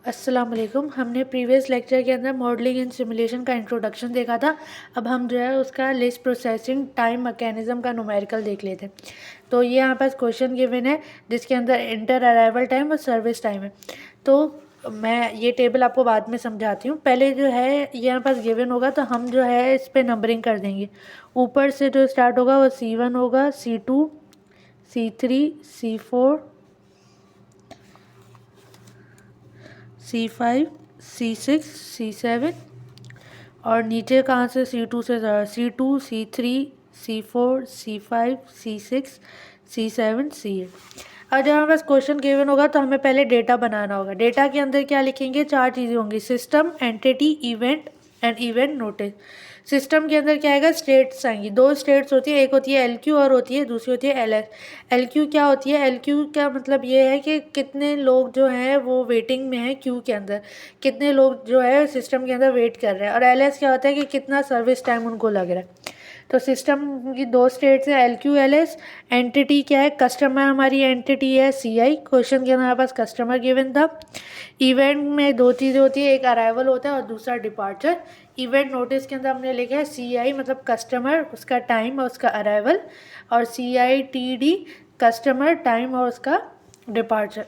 अस्सलाम वालेकुम। हमने प्रीवियस लेक्चर के अंदर मॉडलिंग एंड सिमुलेशन का इंट्रोडक्शन देखा था। अब हम जो है उसका लिस्ट प्रोसेसिंग टाइम मैकेनिज्म का न्यूमेरिकल देख लेते हैं। तो ये यहाँ पास क्वेश्चन गिवन है जिसके अंदर इंटर अराइवल टाइम और सर्विस टाइम है। तो मैं ये टेबल आपको बाद में समझाती हूँ। पहले जो है ये यहाँ पास गिवन होगा तो हम जो है इस पर नंबरिंग कर देंगे। ऊपर से जो स्टार्ट होगा वो C1 होगा, C2, C3, C4, C5, C6, C7 और नीचे कहाँ से C2 से C2, C3, C4, C5, C6, C7, C8। और जब हमारे पास क्वेश्चन गिवन होगा तो हमें पहले डेटा बनाना होगा। डेटा के अंदर क्या लिखेंगे? 4 चीज़ें होंगी: system, entity, event and event notice. System के अंदर क्या आएगा? स्टेट्स आएंगी। 2 स्टेट्स होती है, एक होती है LQ और होती है दूसरी होती है LS। LQ क्या होती है? LQ का मतलब ये है कि कितने लोग जो हैं वो वेटिंग में हैं, क्यू के अंदर कितने लोग जो है सिस्टम के अंदर वेट कर रहे हैं। और LS क्या होता है कि कितना सर्विस टाइम उनको लग रहा है। तो सिस्टम की 2 स्टेट्स है, LQ, LS। एंटिटी क्या है? कस्टमर हमारी एंटिटी है CI। क्वेश्चन के अंदर हमारे पास कस्टमर गिवन था। इवेंट में 2 चीज़ें होती है, एक अराइवल होता है और दूसरा डिपार्चर। इवेंट नोटिस के अंदर हमने लिखा है CI मतलब कस्टमर, उसका टाइम और उसका अराइवल, और CITD कस्टमर, टाइम और उसका डिपार्चर।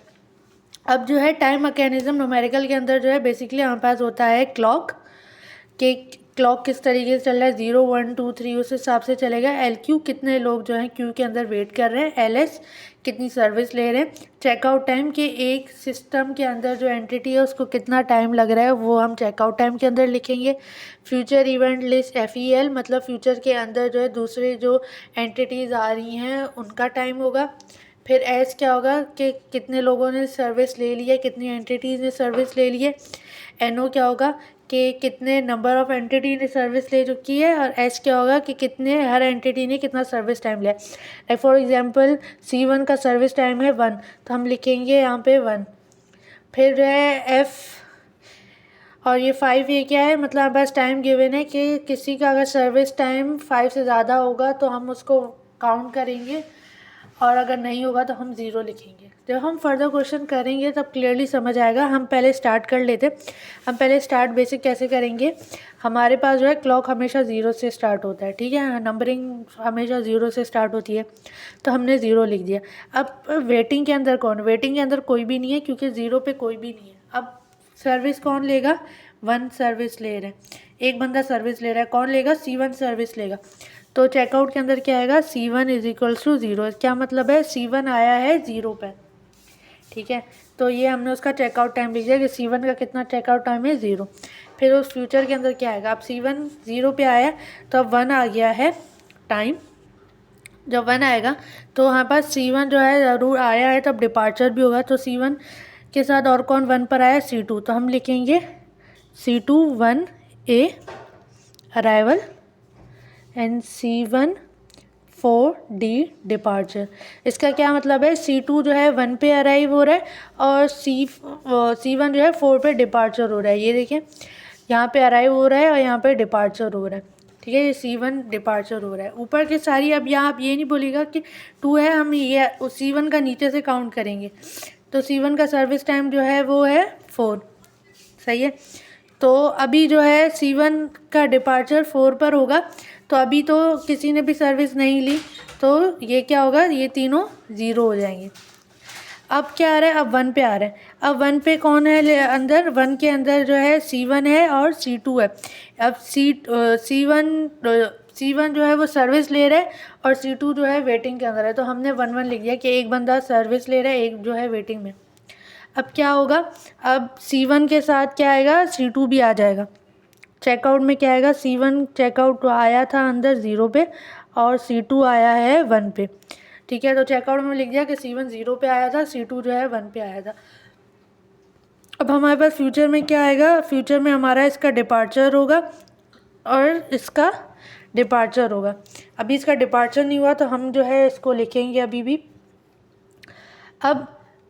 अब जो है टाइम मैकेनिज्म न्यूमेरिकल के अंदर जो है बेसिकली हमारे पास होता है क्लॉक कि क्लॉक किस तरीके से चल रहा है, 0 1 2 3 उस हिसाब से चलेगा। LQ कितने लोग जो हैं क्यू के अंदर वेट कर रहे हैं। LS कितनी सर्विस ले रहे हैं। चेकआउट टाइम कि एक सिस्टम के अंदर जो एंटिटी है उसको कितना टाइम लग रहा है वो हम चेकआउट टाइम के अंदर लिखेंगे। फ्यूचर इवेंट लिस्ट FEL मतलब फ्यूचर के अंदर जो है दूसरे जो एंटिटीज़ आ रही हैं उनका टाइम होगा। फिर एस क्या होगा कि कितने लोगों ने सर्विस ले ली है, कितनी एंटिटीज़ ने सर्विस ले ली है। NO क्या होगा कि कितने नंबर ऑफ़ एंटिटी ने सर्विस ले चुकी है। और एच क्या होगा कि कितने हर एंटिटी ने कितना सर्विस टाइम लिया है। लाइक फॉर एग्जांपल C1 का सर्विस टाइम है 1 तो हम लिखेंगे यहाँ पे 1। फिर जो है F और ये 5 ये क्या है? मतलब बस टाइम गिवन है कि किसी का अगर सर्विस टाइम 5 से ज़्यादा होगा तो हम उसको काउंट करेंगे और अगर नहीं होगा तो हम 0 लिखेंगे। जब हम फर्दर क्वेश्चन करेंगे तब क्लियरली समझ आएगा। हम पहले स्टार्ट कर लेते। हम पहले स्टार्ट बेसिक कैसे करेंगे? हमारे पास जो है क्लॉक हमेशा 0 से स्टार्ट होता है, ठीक है। नंबरिंग हमेशा 0 से स्टार्ट होती है तो हमने 0 लिख दिया। अब वेटिंग के अंदर कौन? वेटिंग के अंदर कोई भी नहीं है क्योंकि 0 पे कोई भी नहीं है। अब सर्विस कौन लेगा? 1 सर्विस ले रहे हैं, एक बंदा सर्विस ले रहा है। कौन लेगा? C1 सर्विस लेगा। तो चेकआउट के अंदर क्या आएगा? C1 = 0। क्या मतलब है? C1 आया है 0 पर, ठीक है। तो ये हमने उसका चेकआउट टाइम लिख दिया कि C1 का कितना चेकआउट टाइम है? 0। फिर उस फ्यूचर के अंदर क्या आएगा? अब C1 0 पे आया तो अब 1 आ गया है टाइम। जब 1 आएगा तो हमारे पास C1 जो है ज़रूर आया है तब डिपार्चर भी होगा। तो C1 के साथ और कौन 1 पर आया? C2। तो हम लिखेंगे C2 1A arrival and C1 4D departure. इसका क्या मतलब है? C2 जो है 1 पे अराइव हो रहा है और C1 जो है 4 पे डिपार्चर हो रहा है। ये देखिए यहाँ पे अराइव हो रहा है और यहाँ पे डिपार्चर हो रहा है, ठीक है। ये C1 डिपार्चर हो रहा है। ऊपर के सारी अब यहाँ आप ये नहीं बोलिएगा कि 2 है, हम ये C1 का नीचे से काउंट करेंगे। तो C1 का सर्विस टाइम जो है वो है 4, सही है। तो अभी जो है C1 का डिपार्चर 4 पर होगा तो अभी तो किसी ने भी सर्विस नहीं ली तो ये क्या होगा? ये तीनों 0 हो जाएंगे। अब क्या आ रहा है? अब 1 पे आ रहा है। अब 1 पे कौन है अंदर? 1 के अंदर जो है C1 है और C2 है। अब C1 जो है वो सर्विस ले रहा है और C2 जो है वेटिंग के अंदर है। तो हमने 1 1 लिख दिया कि एक बंदा सर्विस ले रहा है, एक जो है वेटिंग में। अब क्या होगा? अब C1 के साथ क्या आएगा? C2 भी आ जाएगा। चेकआउट में क्या आएगा? C1 चेकआउट आया था अंदर 0 पे और C2 आया है 1 पे, ठीक है। तो चेकआउट में लिख दिया कि C1 0 पे आया था, C2 जो है 1 पे आया था। अब हमारे पास फ्यूचर में क्या आएगा? फ्यूचर में हमारा इसका डिपार्चर होगा और इसका डिपार्चर होगा। अभी इसका डिपार्चर नहीं हुआ तो हम जो है इसको लिखेंगे अभी भी। अब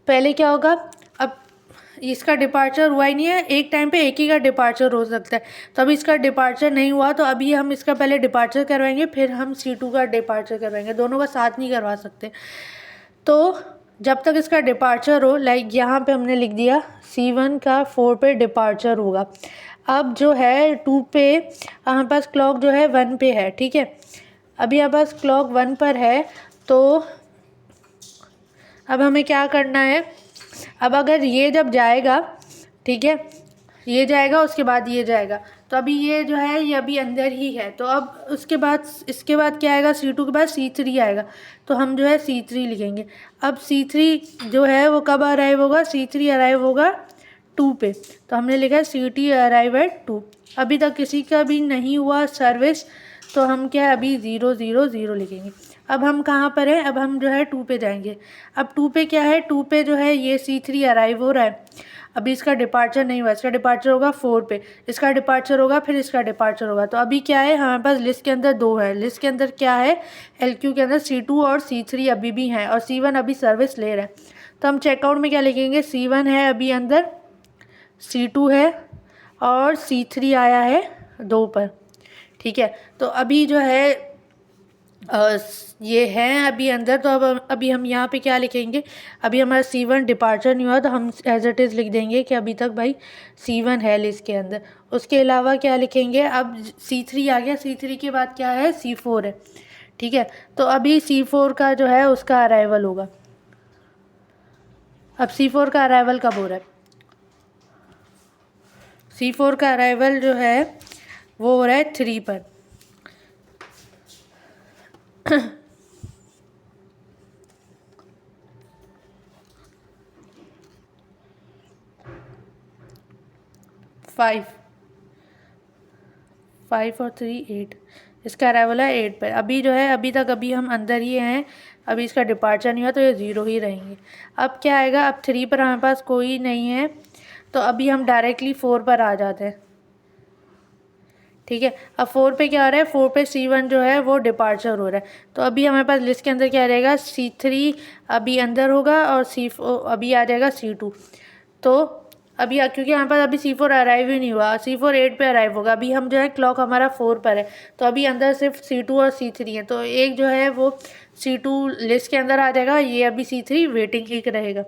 पहले क्या होगा? अब इसका डिपार्चर हुआ ही नहीं है, एक टाइम पे एक ही का डिपार्चर हो सकता है। तो अभी इसका डिपार्चर नहीं हुआ तो अभी हम इसका पहले डिपार्चर करवाएंगे फिर हम C2 का डिपार्चर करवाएंगे, दोनों का साथ नहीं करवा सकते। तो जब तक इसका डिपार्चर हो, लाइक यहाँ पे हमने लिख दिया C1 का 4 पे डिपार्चर होगा। अब जो है 2 पे हमारे पास क्लॉक जो है 1 पे है, ठीक है। अभी हमारे पास क्लॉक 1 पर है, तो अब हमें क्या करना है, अब अगर ये जब जाएगा, ठीक है, ये जाएगा उसके बाद ये जाएगा, तो अभी ये जो है ये अभी अंदर ही है, तो अब उसके बाद इसके बाद क्या आएगा, C2 के बाद C3 आएगा, तो हम जो है C3 लिखेंगे। अब C3 जो है वो कब अराइव होगा, C3 अराइव होगा 2 पे, तो हमने लिखा है CT अराइव एट 2। अभी तक किसी का भी नहीं हुआ सर्विस, तो हम क्या है अभी 0 0 0 लिखेंगे। अब हम कहाँ पर हैं, अब हम जो है 2 पे जाएंगे। अब 2 पे क्या है, 2 पे जो है ये C3 अराइव हो रहा है, अभी इसका डिपार्चर नहीं हुआ, इसका डिपार्चर होगा 4 पे, इसका डिपार्चर होगा, फिर इसका डिपार्चर होगा। तो अभी क्या है, हमारे पास लिस्ट के अंदर 2 है, लिस्ट के अंदर क्या है, LQ के अंदर C2 और C3 अभी भी हैं, और C1 अभी सर्विस ले रहा है। तो हम चेकआउट में क्या लिखेंगे, C1 है अभी अंदर, C2 है, और C3 आया है 2 पर, ठीक है। तो अभी जो है ये हैं अभी अंदर, तो अब अभी हम यहाँ पे क्या लिखेंगे, अभी हमारा C1 डिपार्चर नहीं हुआ, तो हम एज इट इज़ लिख देंगे कि अभी तक भाई C1 है लिस्ट के अंदर। उसके अलावा क्या लिखेंगे, अब C3 आ गया, C3 के बाद क्या है, C4 है, ठीक है। तो अभी C4 का जो है उसका अराइवल होगा। अब C4 का अराइवल कब हो रहा है, C4 का अराइवल जो है वो हो रहा है 3 पर। फाइव और 3 8, इसका अराइवल है 8 पर। अभी जो है अभी तक अभी हम अंदर ही हैं, अभी इसका डिपार्चर नहीं हुआ, तो ये 0 ही रहेंगे। अब क्या आएगा, अब 3 पर हमारे पास कोई नहीं है, तो अभी हम डायरेक्टली 4 पर आ जाते हैं, ठीक है। अब 4 पे क्या आ रहा है, 4 पे C1 जो है वो डिपार्चर हो रहा है, तो अभी हमारे पास लिस्ट के अंदर क्या रहेगा, C3 अभी अंदर होगा, और C4 अभी आ जाएगा C2। तो अभी क्योंकि हमारे पास अभी C4 अराइव ही नहीं हुआ, C4 8 पे अराइव होगा, अभी हम जो है क्लॉक हमारा 4 पर है, तो अभी अंदर सिर्फ C2 और C3 है, तो एक जो है वो C2 लिस्ट के अंदर आ जाएगा, ये अभी C3 वेटिंग ही रहेगा।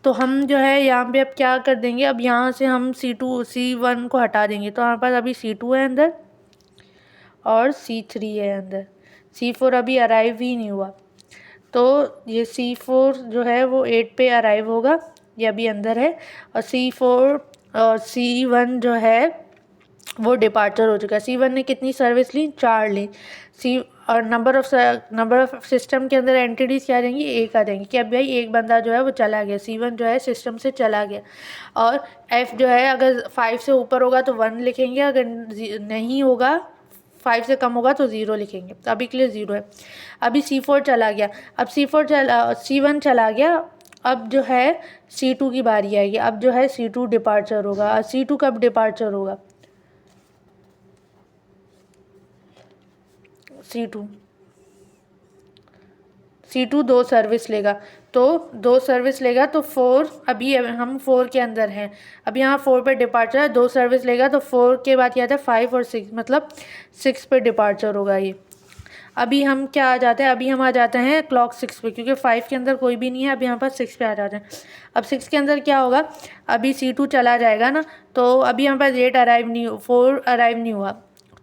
तो हम जो है यहाँ पे अब क्या कर देंगे, अब यहाँ से हम C1 को हटा देंगे, तो हमारे पास अभी C2 है अंदर और C3 है अंदर, C4 अभी अराइव ही नहीं हुआ, तो ये C4 जो है वो 8 पे अराइव होगा, ये अभी अंदर है, और C4 और C1 जो है वो डिपार्चर हो चुका है। C1 ने कितनी सर्विस ली, 4 ली। और नंबर ऑफ सिस्टम के अंदर एंटिटीज़ क्या आ जाएंगी, 1 आ जाएंगी, कि अब भाई एक बंदा जो है वो चला गया, C1 जो है सिस्टम से चला गया। और F जो है अगर 5 से ऊपर होगा तो 1 लिखेंगे, अगर नहीं होगा 5 से कम होगा तो 0 लिखेंगे, तो अभी के लिए 0 है। अभी C4 चला गया, अब C1 चला गया, अब जो है C2 की बारी आएगी, अब जो है C2 डिपार्चर होगा। C2 कब डिपार्चर होगा, C2 2 सर्विस लेगा, तो 2 सर्विस लेगा, तो 4 अभी हम 4 के अंदर हैं, अभी यहाँ 4 पे डिपार्चर है, 2 सर्विस लेगा, तो 4 के बाद क्या आता है 5 और 6, मतलब 6 पे डिपार्चर होगा ये। अभी हम क्या आ जाते हैं, अभी हम आ जाते हैं क्लॉक 6 पे, क्योंकि 5 के अंदर कोई भी नहीं है, अभी यहाँ पर 6 पे आ जाते हैं। अब 6 के अंदर क्या होगा, अभी C2 चला जाएगा ना, तो अभी यहाँ पर 4 अराइव नहीं हुआ,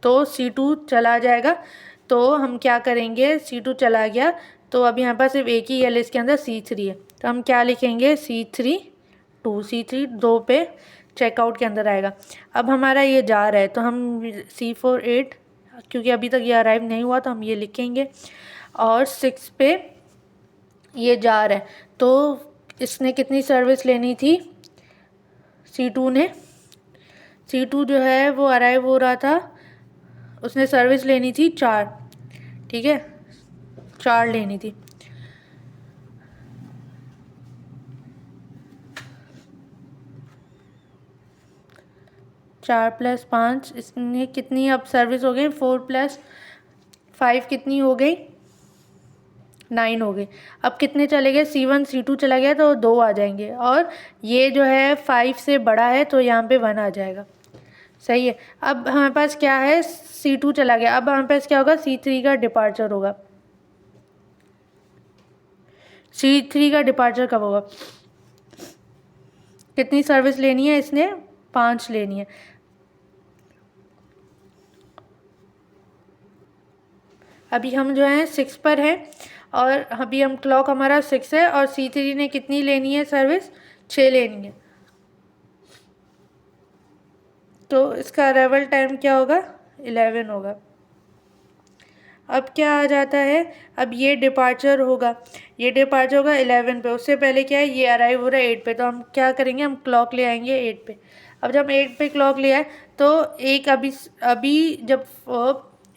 तो C2 चला जाएगा, तो हम क्या करेंगे, C2 चला गया, तो अभी यहाँ पर सिर्फ एक ही है लिस्ट के अंदर, C3 है, तो हम क्या लिखेंगे, C3 2 पे चेकआउट के अंदर आएगा। अब हमारा ये जा रहा है, तो हम C4 8, क्योंकि अभी तक ये अराइव नहीं हुआ, तो हम ये लिखेंगे, और 6 पे ये जा रहा है, तो इसने कितनी सर्विस लेनी थी, C2 जो है वो अराइव हो रहा था, उसने सर्विस लेनी थी 4, ठीक है, 4 लेनी थी। चार प्लस 5, इसने कितनी अब सर्विस हो गई, 4 + 5 कितनी हो गई, 9 हो गई। अब कितने चले गए, C1 C2 चला गया, तो 2 आ जाएंगे, और ये जो है 5 से बड़ा है, तो यहाँ पे 1 आ जाएगा, सही है। अब हमारे पास क्या है, C2 चला गया, अब हमारे पास क्या होगा, C3 का डिपार्चर होगा, C3 का डिपार्चर कब होगा? कितनी सर्विस लेनी है इसने? 5 लेनी है। अभी हम जो है 6 पर हैं और अभी हम क्लॉक हमारा 6 है और C3 ने कितनी लेनी है सर्विस? 6 लेनी है। तो इसका अराइवल टाइम क्या होगा? 11 होगा। अब क्या आ जाता है, अब ये डिपार्चर होगा 11 पे। उससे पहले क्या है, ये अराइव हो रहा है 8 पे। तो हम क्या करेंगे, हम क्लॉक ले आएंगे 8 पे। अब जब 8 पे क्लॉक ले आए तो एक अभी जब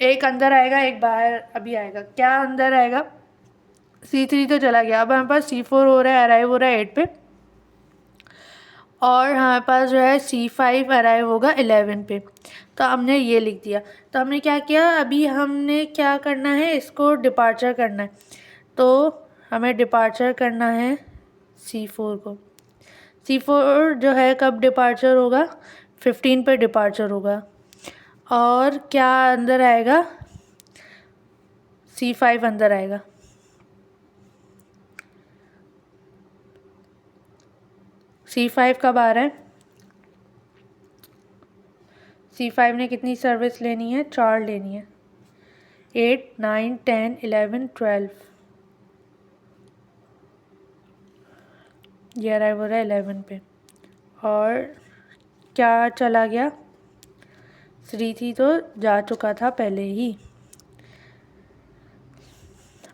एक अंदर आएगा एक बाहर अभी आएगा। क्या अंदर आएगा? C3 तो चला गया। अब हमारे पास C4 हो रहा है, अराइव हो रहा है 8 पे। और हमारे पास जो है C5 अराइव होगा 11 पे। तो हमने ये लिख दिया। तो हमने क्या किया, अभी हमने क्या करना है, इसको डिपार्चर करना है। तो हमें डिपार्चर करना है C4 को। C4 जो है कब डिपार्चर होगा? 15 पे डिपार्चर होगा। और क्या अंदर आएगा? C5 अंदर आएगा। C5 कब आ रहा है? C5 ने कितनी सर्विस लेनी है? 4 लेनी है। 8, 9, 10, 11, 12। ये अराइव हो रहा है 11 पे। और क्या चला गया? C3 तो जा चुका था पहले ही।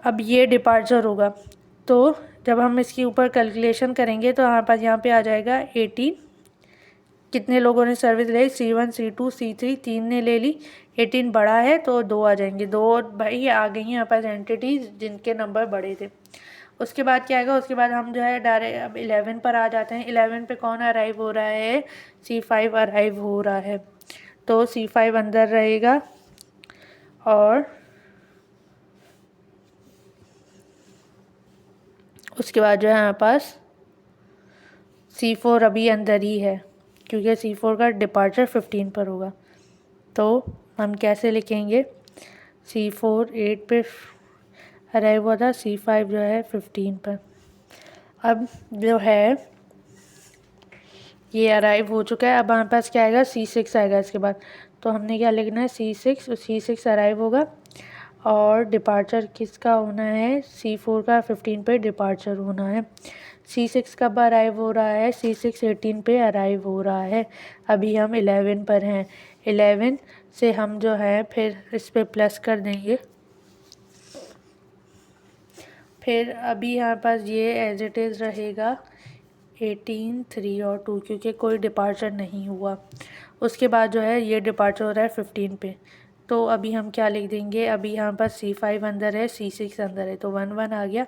अब ये डिपार्चर होगा। तो जब हम इसके ऊपर कैलकुलेशन करेंगे तो हमारे पास यहाँ पे आ जाएगा 18। कितने लोगों ने सर्विस ली? C1, C2, C3 तीन ने ले ली। 18 बड़ा है तो 2 आ जाएंगे। 2 भाई आ गई हैं यहाँ पास एंटिटीज जिनके नंबर बड़े थे। उसके बाद क्या आएगा? उसके बाद हम जो है डायरेक्ट अब 11 पर आ जाते हैं। 11 पे कौन अराइव हो रहा है? C5 अराइव हो रहा है। तो C5 अंदर रहेगा। और उसके बाद जो है हमारे पास C4 अभी अंदर ही है क्योंकि C4 का डिपार्चर 15 पर होगा। तो हम कैसे लिखेंगे? C4 8 पे अराइव हुआ था, C5 जो है 15 पर। अब जो है ये अराइव हो चुका है। अब हमारे पास क्या आएगा? C6 आएगा इसके बाद। तो हमने क्या लिखना है? C6। C6 अराइव होगा और डिपार्चर किसका होना है? C4 का 15 पे डिपार्चर होना है। C6 कब अराइव हो रहा है? C6 18 पे अराइव हो रहा है। अभी हम 11 पर हैं। 11 से हम जो है फिर इस पर प्लस कर देंगे। फिर अभी हमारे पास ये एज इट इज़ रहेगा 18, 3 और 2 क्योंकि कोई डिपार्चर नहीं हुआ। उसके बाद जो है ये डिपार्चर हो रहा है 15 पे। तो अभी हम क्या लिख देंगे? अभी यहाँ पर C5 अंदर है, C6 अंदर है, तो 1 1 आ गया।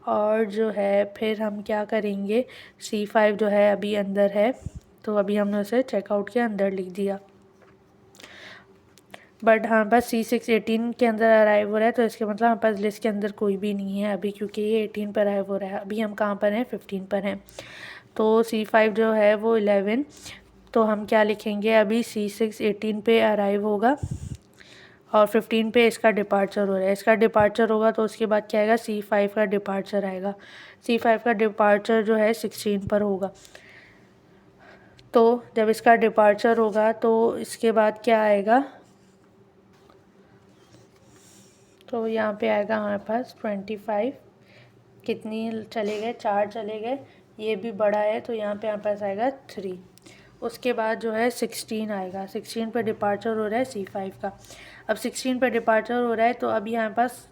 और जो है फिर हम क्या करेंगे? C5 जो है अभी अंदर है तो अभी हमने उसे चेकआउट के अंदर लिख दिया। बट हमारे पास C6 18 के अंदर अराइव हो रहा है तो इसके मतलब हमारे पास लिस्ट के अंदर कोई भी नहीं है अभी क्योंकि ये 18 पर अराइव हो रहा है। अभी हम कहाँ पर हैं? 15 पर हैं। तो C5 जो है वो 11। तो हम क्या लिखेंगे? अभी C6 18 पे अराइव होगा और 15 पे इसका डिपार्चर हो रहा है। इसका डिपार्चर होगा तो उसके बाद क्या आएगा? C5 का डिपार्चर आएगा। C5 का डिपार्चर जो है 16 पर होगा। तो जब इसका डिपार्चर होगा तो इसके बाद क्या आएगा? तो यहाँ पे आएगा हमारे पास 25। कितनी चले गए? 4 चले गए। ये भी बड़ा है तो यहाँ पे हमारे पास आएगा 3। उसके बाद जो है 16 आएगा। 16 पे डिपार्चर हो रहा है C5 का। अब 16 पे डिपार्चर हो रहा है तो अभी हमारे पास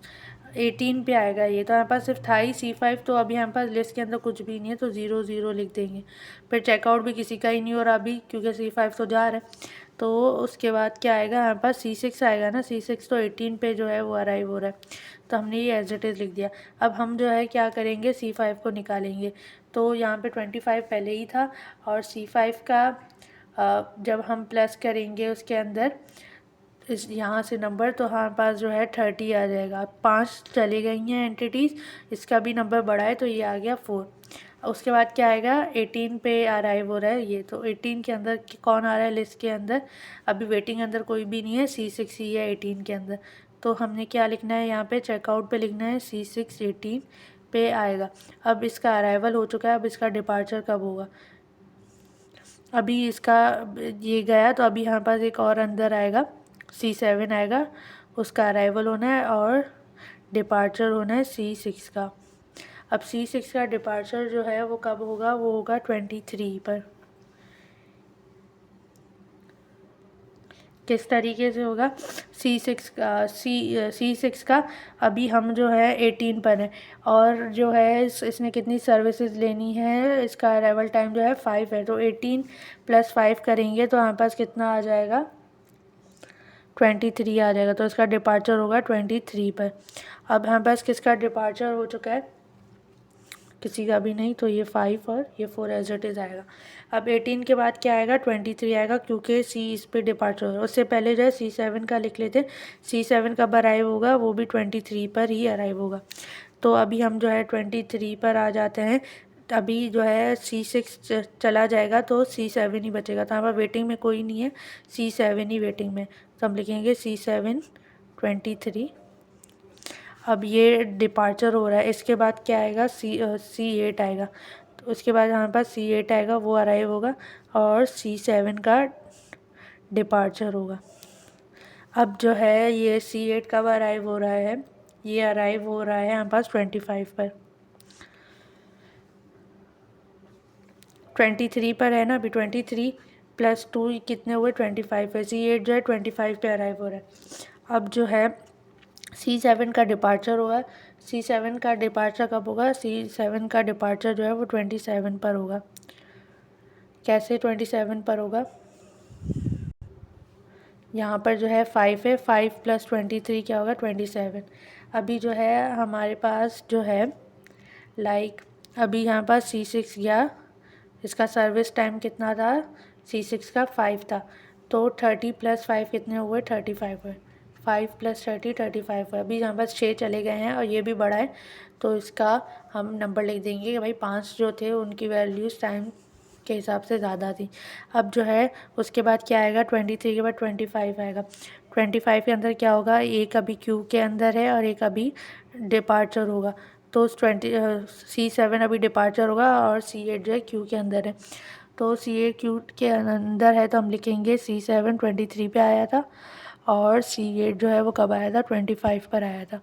18 पे आएगा। ये तो हमारे पास सिर्फ था ही C5। तो अभी हमारे पास लिस्ट के अंदर कुछ भी नहीं है तो 0 0 लिख देंगे। फिर चेकआउट भी किसी का ही नहीं हो रहा अभी क्योंकि C5 तो जा रहा है। तो उसके बाद क्या आएगा? हमारे पास C6 आएगा ना। C6 तो 18 पे जो है वो अराइव हो रहा है तो हमने ये एज इट इज़ लिख दिया। अब हम जो है क्या करेंगे? C5 को निकालेंगे। तो यहाँ पे 25 पहले ही था और C5 का जब हम प्लस करेंगे उसके अंदर इस यहाँ से नंबर तो हमारे पास जो है 30 आ जाएगा। 5 चली गई हैं एंटिटीज़, इसका भी नंबर बढ़ा है तो ये आ गया 4। उसके बाद क्या आएगा? 18 पे अराइव हो रहा है ये। तो 18 के अंदर कौन आ रहा है लिस्ट के अंदर? अभी वेटिंग अंदर कोई भी नहीं है, C6 ही है 18 के अंदर। तो हमने क्या लिखना है यहाँ पे? चेकआउट पे लिखना है C6 18 पे आएगा। अब इसका अराइवल हो चुका है, अब इसका डिपार्चर कब होगा। अभी इसका ये गया तो अभी हमारे पास एक और अंदर आएगा, C7 आएगा, उसका अराइवल होना है और डिपार्चर होना है C6 का। अब C6 का डिपार्चर जो है वो कब होगा, वो होगा 23 पर। किस तरीके से होगा, C6 का अभी हम जो है 18 पर है और जो है इसने कितनी सर्विसेज लेनी है, इसका अराइवल टाइम जो है 5 है, तो 18 + 5 करेंगे तो हमारे पास कितना आ जाएगा, 23 आ जाएगा। तो इसका डिपार्चर होगा 23 पर। अब हमारे पास किसका डिपार्चर हो चुका है, किसी का भी नहीं, तो ये 5 और ये 4 एज इट इज़ आएगा। अब 18 के बाद क्या आएगा, 23 आएगा, क्योंकि C इस पे डिपार्चर होगा। उससे पहले जो है C7 का लिख लेते, C7 कब अराइव होगा, वो भी 23 पर ही अराइव होगा। तो अभी हम जो है 23 पर आ जाते हैं। अभी जो है C6 चला जाएगा तो C7 ही बचेगा, तो हमारा वेटिंग में कोई नहीं है, C7 ही वेटिंग में, तो हम लिखेंगे C7 23। अब ये डिपार्चर हो रहा है, इसके बाद क्या आएगा, C8 आएगा, तो उसके बाद हमारे पास C8 आएगा, वो अराइव होगा और C7 का डिपार्चर होगा। अब जो है ये C8 कब अराइव हो रहा है, ये अराइव हो रहा है हमारे पास 25 पर, 23 पर है ना, अभी 23 + 2 कितने हुए, 25 है। C8 जो है 25 पे अराइव हो रहा है। अब जो है C7 का डिपार्चर होगा, C7 का डिपार्चर कब होगा, C7 का डिपार्चर जो है वो 27 पर होगा। कैसे 27 पर होगा, यहाँ पर जो है 5 है, 5 + 23 क्या होगा, 27। अभी जो है हमारे पास जो है अभी यहाँ पास C6 गया, इसका सर्विस टाइम कितना था, C6 का 5 था, तो 30 + 5 कितने हुए, 35 हुए, 5 + 30 35 हुए। अभी यहाँ पास 6 चले गए हैं और ये भी बड़ा है, तो इसका हम नंबर लिख देंगे कि भाई 5 जो थे उनकी वैल्यूज़ टाइम के हिसाब से ज़्यादा थी। अब जो है उसके बाद क्या आएगा, 23 के बाद 25 आएगा। 25 के अंदर क्या होगा, एक अभी क्यू के अंदर है और एक अभी डिपार्चर होगा, तो C7 अभी डिपार्चर होगा और C8 जो है क्यू के अंदर है, तो C8 क्यू के अंदर है, तो हम लिखेंगे C7 23 पे आया था और C8 जो है वो कब आया था, 25 पर आया था।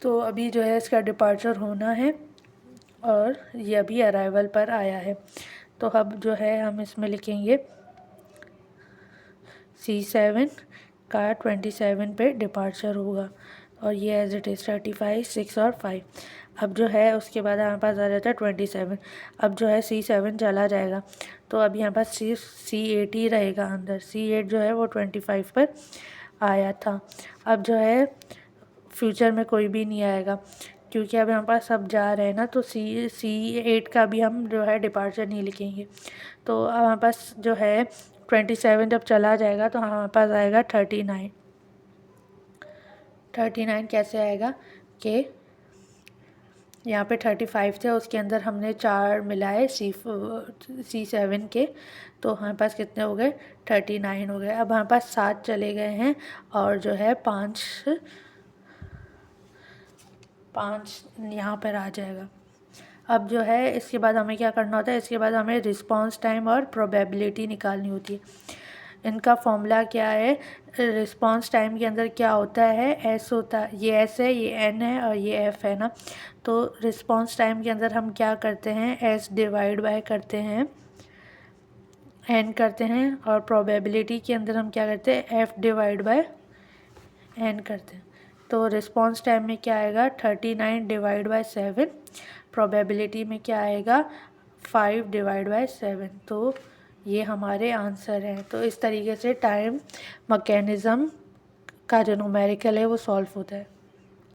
तो अभी जो है इसका डिपार्चर होना है और ये अभी अराइवल पर आया है, तो अब जो है हम इसमें लिखेंगे C7 का 27 पे डिपार्चर होगा और ये एज इट इज़ 35 6 और 5। अब जो है उसके बाद हमारे पास आ जाता है 27। अब जो है C7 चला जाएगा, तो अब यहाँ पास C8 ही रहेगा अंदर, C8 जो है वो 25 पर आया था। अब जो है फ्यूचर में कोई भी नहीं आएगा, क्योंकि अब हमारे पास सब जा रहे हैं ना, तो C8 का भी हम जो है डिपार्चर नहीं लिखेंगे। तो अब हमारे पास जो है 27 जब चला जाएगा तो हमारे पास आएगा 39। 39 कैसे आएगा कि यहाँ पे 35 थे, उसके अंदर हमने 4 मिलाए C7 के, तो हमारे पास कितने हो गए, 39 हो गए। अब हमारे पास 7 चले गए हैं और जो है 5 यहाँ पर आ जाएगा। अब जो है इसके बाद हमें क्या करना होता है, इसके बाद हमें रिस्पांस टाइम और प्रोबेबिलिटी निकालनी होती है। इनका फॉर्मूला क्या है, रिस्पांस टाइम के अंदर क्या होता है, एस होता है, ये एस है, ये एन है और ये एफ है ना। तो रिस्पांस टाइम के अंदर हम क्या करते हैं, एस डिवाइड बाय करते हैं, एन करते हैं, और प्रोबेबिलिटी के अंदर हम क्या करते हैं, एफ डिवाइड बाय एन करते हैं। तो रिस्पांस टाइम में क्या आएगा, 39 डिवाइड बाय 7, प्रोबेबिलिटी में क्या आएगा, 5 डिवाइड बाय 7। तो ये हमारे आंसर हैं। तो इस तरीके से टाइम मैकेनिज़्म का जो न्यूमेरिकल है वो सॉल्व होता है।